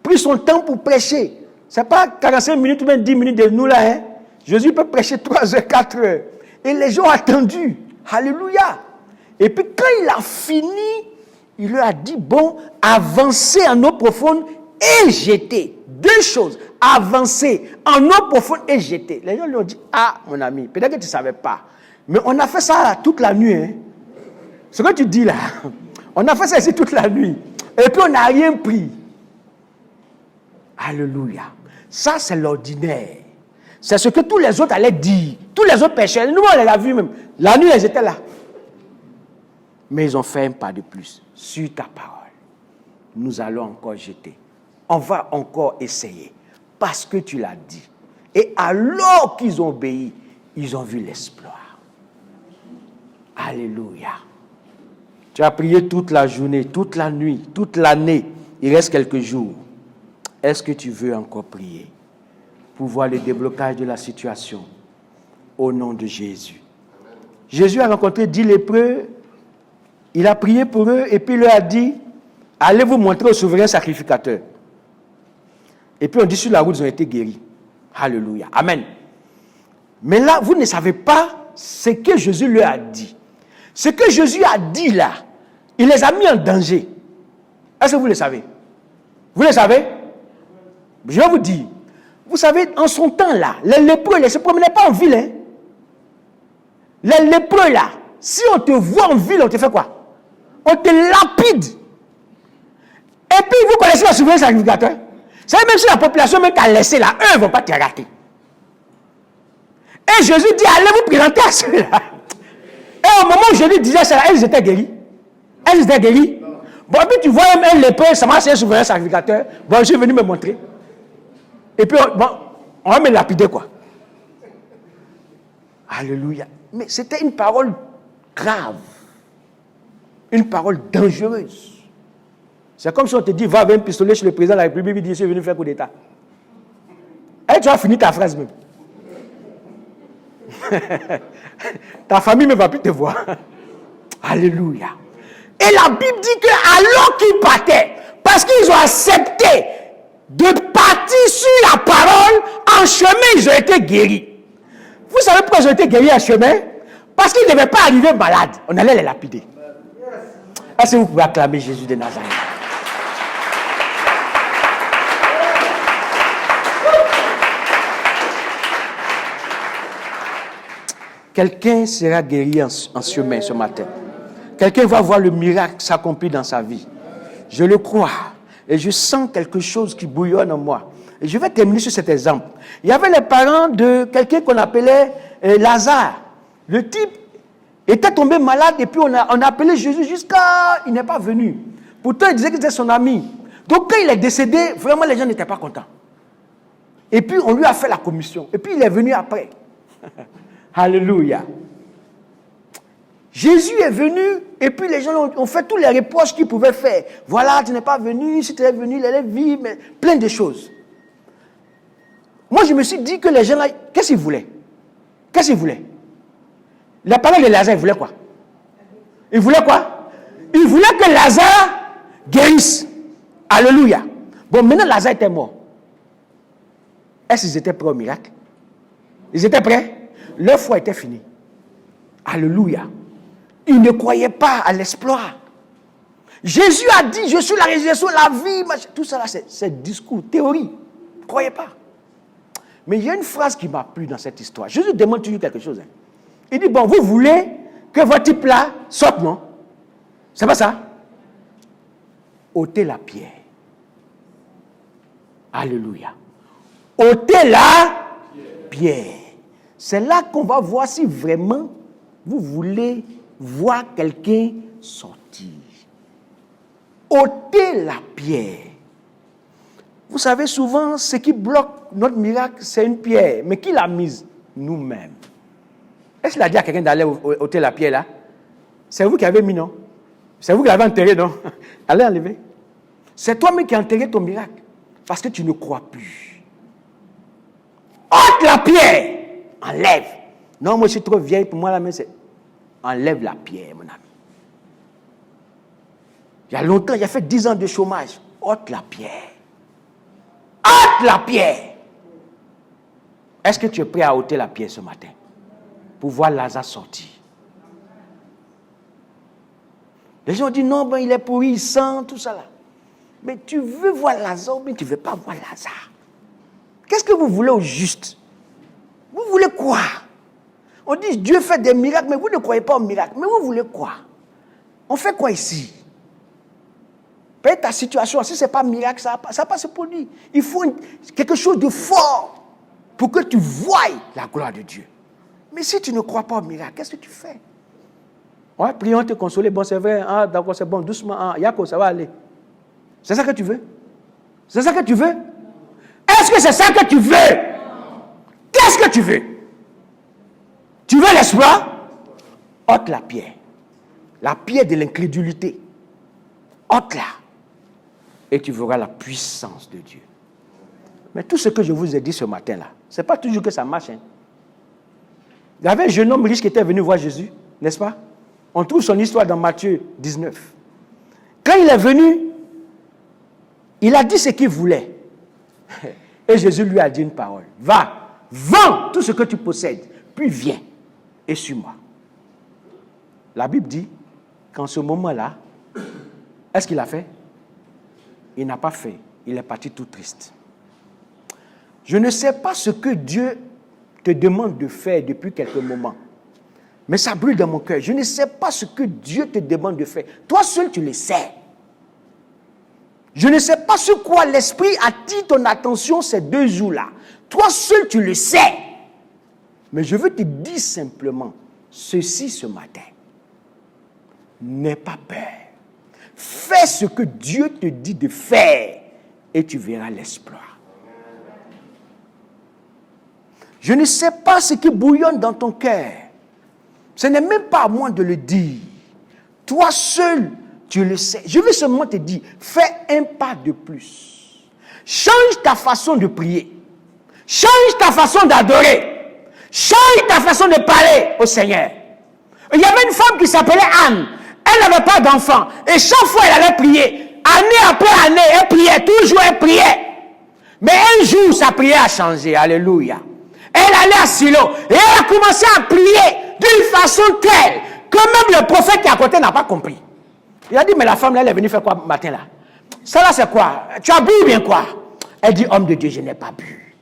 S1: pris son temps pour prêcher. Ce n'est pas 45 minutes ou même 10 minutes de nous là. Hein? Jésus peut prêcher 3 heures, 4 heures. Et les gens ont attendu. Alléluia. Et puis quand il a fini, il leur a dit, bon, avancez en eau profonde et jetez. 2 choses. Avancer en eau profonde et jeter. Les gens lui ont dit, ah, mon ami, peut-être que tu ne savais pas. Mais on a fait ça toute la nuit. Hein? Ce que tu dis là, on a fait ça ici toute la nuit. Et puis on n'a rien pris. Alléluia. Ça, c'est l'ordinaire. C'est ce que tous les autres allaient dire. Tous les autres pécheurs. Nous, on les a vus même. La nuit, ils étaient là. Mais ils ont fait un pas de plus. Sur ta parole, nous allons encore jeter. On va encore essayer. Parce que tu l'as dit. Et alors qu'ils ont obéi, ils ont vu l'exploit. Alléluia. Tu as prié toute la journée, toute la nuit, toute l'année. Il reste quelques jours. Est-ce que tu veux encore prier pour voir le déblocage de la situation au nom de Jésus? Jésus a rencontré 10 lépreux. Il a prié pour eux et puis il leur a dit, allez vous montrer au souverain sacrificateur. Et puis on dit sur la route, ils ont été guéris. Alléluia. Amen. Mais là, vous ne savez pas ce que Jésus leur a dit. Ce que Jésus a dit là, il les a mis en danger. Est-ce que vous le savez? Vous le savez? Je vais vous dire. Vous savez, en son temps là, les lépreux ne se promenaient pas en ville. Hein? Les lépreux là, si on te voit en ville, on te fait quoi? On te lapide. Et puis vous connaissez le souverain sacrificateur? C'est même si la population même t'a laissé là, eux ne vont pas te rater. Et Jésus dit, allez vous présenter à ceux-là. Et au moment où Jésus disait cela, ils étaient guéris. Elle s'était guérie. Bon, puis tu vois même un lépreux, ça marche, un souverain sacrificateur. Bon, je suis venu me montrer. Et puis, on va me lapider, quoi. Alléluia. Mais c'était une parole grave. Une parole dangereuse. C'est comme si on te dit, va avec un pistolet chez le président de la République, il dit, je suis venu faire coup d'État. Et tu as fini ta phrase même. Ta famille ne va plus te voir. Alléluia. Et la Bible dit que alors qu'ils partaient, parce qu'ils ont accepté de partir sur la parole, en chemin, ils ont été guéris. Vous savez pourquoi ils ont été guéris en chemin? Parce qu'ils ne devaient pas arriver malades. On allait les lapider. Est-ce que vous pouvez acclamer Jésus de Nazareth? Quelqu'un sera guéri en chemin ce matin. Quelqu'un va voir le miracle s'accomplir dans sa vie. Je le crois. Et je sens quelque chose qui bouillonne en moi. Et je vais terminer sur cet exemple. Il y avait les parents de quelqu'un qu'on appelait Lazare. Le type était tombé malade et puis on a appelé Jésus jusqu'à... Il n'est pas venu. Pourtant, il disait que c'était son ami. Donc quand il est décédé, vraiment les gens n'étaient pas contents. Et puis on lui a fait la commission. Et puis il est venu après. Alléluia. Jésus est venu et puis les gens ont fait tous les reproches qu'ils pouvaient faire. Voilà, tu n'es pas venu, si tu es venu, il allait vivre, mais plein de choses. Moi, je me suis dit que les gens là, qu'est-ce qu'ils voulaient? Qu'est-ce qu'ils voulaient? La parole de Lazare, il voulait quoi? Il voulait quoi? Il voulait que Lazare guérisse. Alléluia. Bon, maintenant Lazare était mort. Est-ce qu'ils étaient prêts au miracle? Ils étaient prêts? Leur foi était finie. Alléluia. Ils ne croyaient pas à l'exploit. Jésus a dit, je suis la résurrection, la vie. Tout ça là, c'est discours, théorie. Ne croyez pas. Mais il y a une phrase qui m'a plu dans cette histoire. Jésus demande toujours quelque chose. Il dit, bon, vous voulez que votre plat sorte, non? C'est pas ça? Ôtez la pierre. Alléluia. Ôtez la pierre. C'est là qu'on va voir si vraiment vous voulez voir quelqu'un sortir. Ôtez la pierre. Vous savez, souvent, ce qui bloque notre miracle, c'est une pierre. Mais qui l'a mise? Nous-mêmes. Est-ce qu'il a dit à quelqu'un d'aller ôter la pierre là? C'est vous qui avez mis, non? C'est vous qui l'avez enterré, non? Allez enlever. C'est toi-même qui as enterré ton miracle. Parce que tu ne crois plus. Ôte la pierre! Enlève. Non, moi je suis trop vieille pour moi, la main c'est... Enlève la pierre, mon ami. Il y a longtemps, il a fait 10 ans de chômage. Ôte la pierre. Ôte la pierre. Est-ce que tu es prêt à ôter la pierre ce matin? Pour voir Lazare sortir. Les gens disent non, ben, il est pourri, il sent, tout ça là. Mais tu veux voir Lazare, mais tu ne veux pas voir Lazare. Qu'est-ce que vous voulez au juste? Vous voulez quoi? On dit Dieu fait des miracles, mais vous ne croyez pas aux miracles. Mais vous voulez quoi? On fait quoi ici? Peut-être ta situation, si ce n'est pas un miracle, ça va pas se produire. Il faut quelque chose de fort pour que tu voies la gloire de Dieu. Mais si tu ne crois pas au miracle, qu'est-ce que tu fais? Ouais, prions te consoler. Bon, c'est vrai. Ah, d'accord, c'est bon. Doucement. Ah, Yako, ça va aller. C'est ça que tu veux? C'est ça que tu veux? Est-ce que c'est ça que tu veux? Qu'est-ce que tu veux? Tu veux l'espoir? Ôte la pierre. La pierre de l'incrédulité. Ôte-la. Et tu verras la puissance de Dieu. Mais tout ce que je vous ai dit ce matin-là, ce n'est pas toujours que ça marche. Hein. Il y avait un jeune homme riche qui était venu voir Jésus, n'est-ce pas? On trouve son histoire dans Matthieu 19. Quand il est venu, il a dit ce qu'il voulait. Et Jésus lui a dit une parole. Va, vends tout ce que tu possèdes, puis viens et suis-moi. La Bible dit qu'en ce moment-là, est-ce qu'il a fait? Il n'a pas fait. Il est parti tout triste. Je ne sais pas ce que Dieu te demande de faire depuis quelques moments. Mais ça brûle dans mon cœur. Je ne sais pas ce que Dieu te demande de faire. Toi seul, tu le sais. Je ne sais pas sur quoi l'Esprit attire ton attention ces 2 jours-là. Toi seul, tu le sais. Mais je veux te dire simplement ceci ce matin. N'aie pas peur. Fais ce que Dieu te dit de faire et tu verras l'exploit. Je ne sais pas ce qui bouillonne dans ton cœur. Ce n'est même pas à moi de le dire. Toi seul, tu le sais. Je veux seulement te dire, fais un pas de plus. Change ta façon de prier. Change ta façon d'adorer. Change ta façon de parler au Seigneur. Il y avait une femme qui s'appelait Anne. Elle n'avait pas d'enfant. Et chaque fois, elle allait prier. Année après année, elle priait. Toujours, elle priait. Mais un jour, sa prière a changé. Alléluia. Elle allait à Silo. Et elle a commencé à prier d'une façon telle que même le prophète qui est à côté n'a pas compris. Il a dit, mais la femme, là, elle est venue faire quoi matin, là? Ça, là, c'est quoi? Tu as bu ou bien quoi? Elle dit, homme de Dieu, je n'ai pas bu.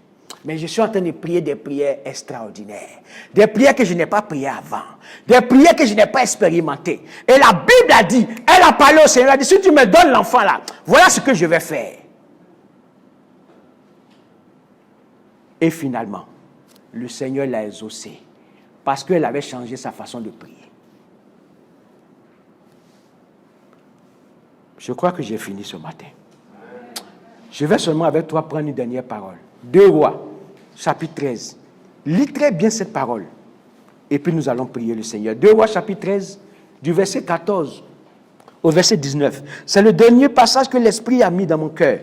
S1: Mais je suis en train de prier des prières extraordinaires. Des prières que je n'ai pas priées avant. Des prières que je n'ai pas expérimentées. Et la Bible a dit, elle a parlé au Seigneur, elle a dit, si tu me donnes l'enfant là, voilà ce que je vais faire. Et finalement, le Seigneur l'a exaucée. Parce qu'elle avait changé sa façon de prier. Je crois que j'ai fini ce matin. Je vais seulement avec toi prendre une dernière parole. 2 Rois, chapitre 13. Lis très bien cette parole. Et puis nous allons prier le Seigneur. 2 Rois, chapitre 13, du verset 14 au verset 19. C'est le dernier passage que l'Esprit a mis dans mon cœur.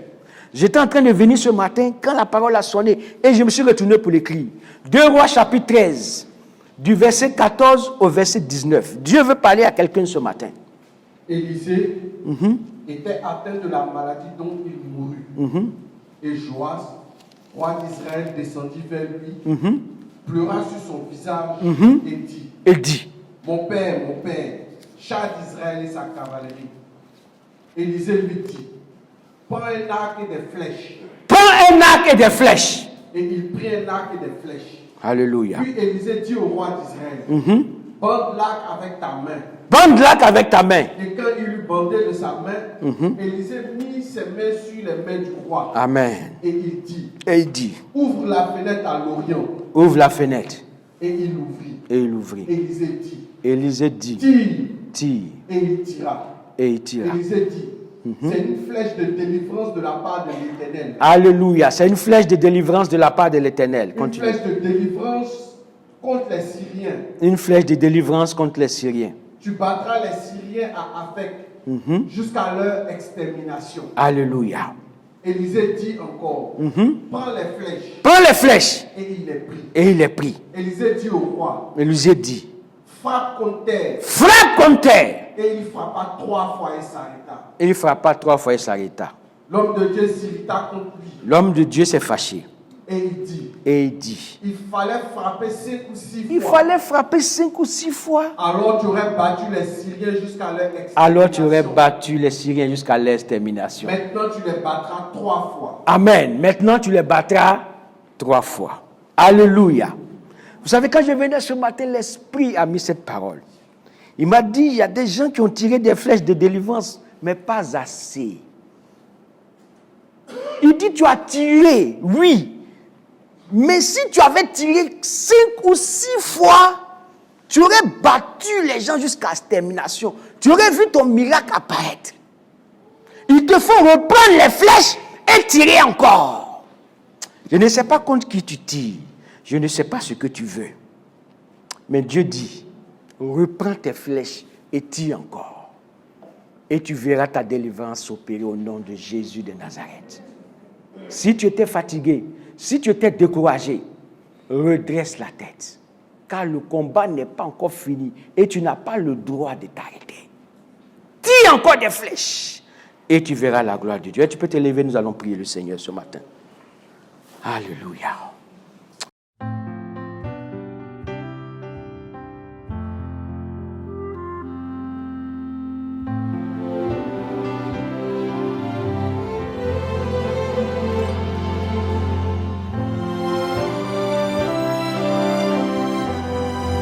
S1: J'étais en train de venir ce matin quand la parole a sonné et je me suis retourné pour l'écrire. 2 Rois, chapitre 13, du verset 14 au verset 19. Dieu veut parler à quelqu'un ce matin.
S2: Élisée était atteint de la maladie dont il mourut. Et Joas, roi d'Israël, descendit vers lui, pleura sur son visage et dit, mon père, char d'Israël et sa cavalerie. Élisée lui dit, prends un arc et des flèches.
S1: Prends un arc et des flèches.
S2: Et il prit un arc et des flèches.
S1: Alléluia.
S2: Puis Élisée dit au roi d'Israël, bande l'arc avec ta main.
S1: Bande l'arc avec ta main.
S2: Et quand il eut bandé de sa main, Élisée mit ses mains sur les mains du roi.
S1: Amen.
S2: Et il dit, ouvre la fenêtre à l'Orient.
S1: Ouvre la fenêtre.
S2: Et il ouvrit.
S1: Et il ouvrit.
S2: Élisée dit,
S1: tire.
S2: Et il tira. Élisée dit, c'est une flèche de délivrance de la part de l'Éternel.
S1: Alléluia. C'est une flèche de délivrance de la part de l'Éternel.
S2: Continue. Une flèche de délivrance contre les Syriens.
S1: Une flèche de délivrance contre les Syriens.
S2: Tu battras les Syriens à Afek jusqu'à leur extermination.
S1: Alléluia.
S2: Élisée dit encore, prends les flèches.
S1: Prends les flèches.
S2: Et il les prit.
S1: Élisée
S2: dit au roi,
S1: dit,
S2: frappe contre terre.
S1: Frappe contre terre.
S2: Et il frappa 3 fois et s'arrêta.
S1: Il frappa 3 fois et s'arrêta.
S2: L'homme de Dieu s'irrita contre lui.
S1: L'homme de Dieu s'est fâché.
S2: Et il dit, il fallait frapper 5 ou 6 fois.
S1: Il fallait frapper 5 ou 6 fois.
S2: Alors tu aurais battu les Syriens jusqu'à leur extermination.
S1: Alors tu aurais battu les Syriens jusqu'à leur extermination.
S2: Maintenant tu les battras 3 fois.
S1: Amen. Maintenant tu les battras 3 fois. Alléluia. Vous savez, quand je venais ce matin, l'Esprit a mis cette parole. Il m'a dit, il y a des gens qui ont tiré des flèches de délivrance, mais pas assez. Il dit, tu as tiré, oui. Mais si tu avais tiré 5 ou 6 fois, tu aurais battu les gens jusqu'à l'extermination. Tu aurais vu ton miracle apparaître. Il te faut reprendre les flèches et tirer encore. Je ne sais pas contre qui tu tires. Je ne sais pas ce que tu veux. Mais Dieu dit, reprends tes flèches et tire encore. Et tu verras ta délivrance s'opérer au nom de Jésus de Nazareth. Si tu étais fatigué, si tu étais découragé, redresse la tête. Car le combat n'est pas encore fini et tu n'as pas le droit de t'arrêter. Tire encore des flèches et tu verras la gloire de Dieu. Et tu peux te lever, nous allons prier le Seigneur ce matin. Alléluia.